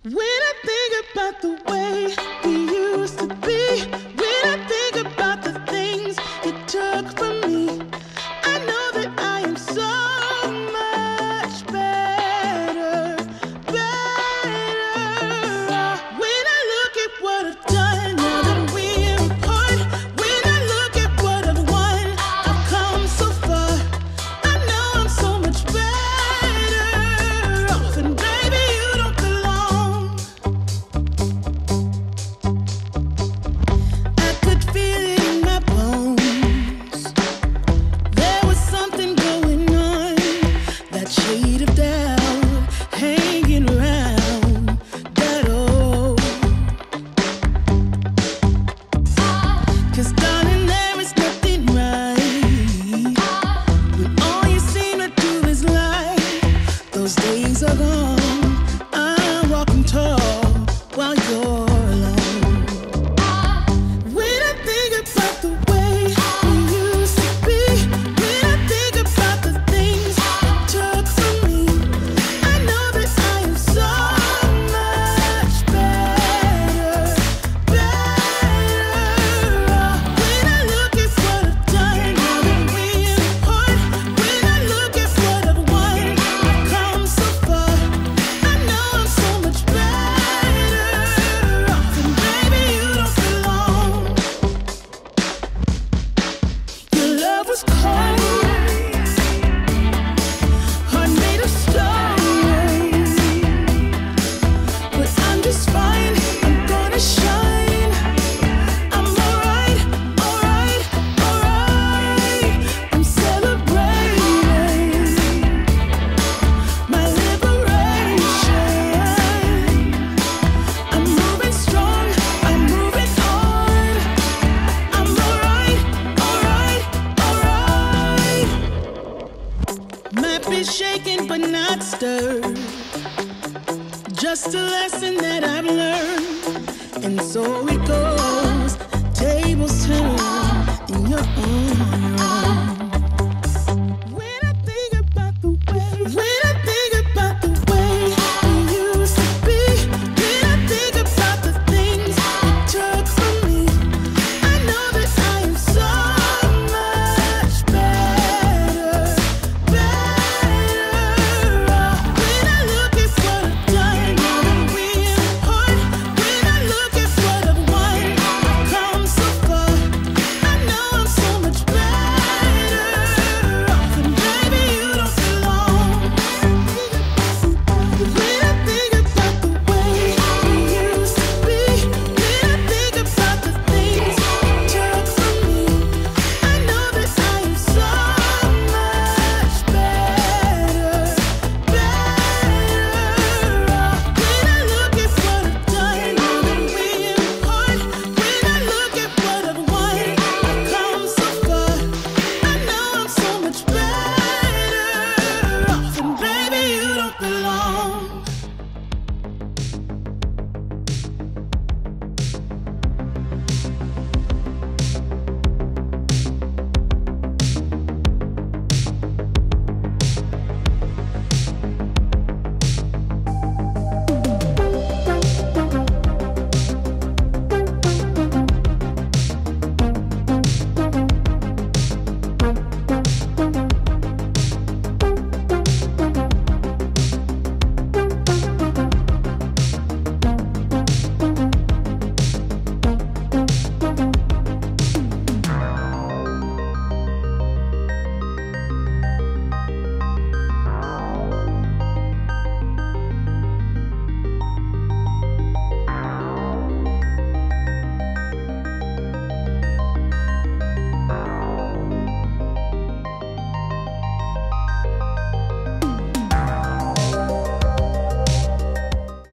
When I think about the way we used to be, when I think about the things you took from me, I know that I am so much better, better. When I look at what I've done, now that we're apart, when I look at what I've won, I've come so far. I know I'm so much better off, and baby, you don't belong. I could feel it in my bones. There was something going on, that shade of doubt hanging around that old. 'Cause darling, there is nothing right when all you seem to do is lie. Those days are gone. I'm walking tall while you're alone. When I think about the way we used to be, when I think about the things you took from me, I know that I am so much better, better. When I look at what I've done, now that we're apart, when I look at what I've won, I've come so far. I know I'm so much better off, and baby, you don't belong. Your love was cold, heart made of stone, but I'm just fine. I'm gonna shine. I'm alright, alright, alright. I'm celebrating my liberation. I'm moving strong, I'm moving on. I'm alright, alright, alright. Might be shaken but not stirred. Just a lesson that I've learned. And so it goes. Tables turn, and you're on your own.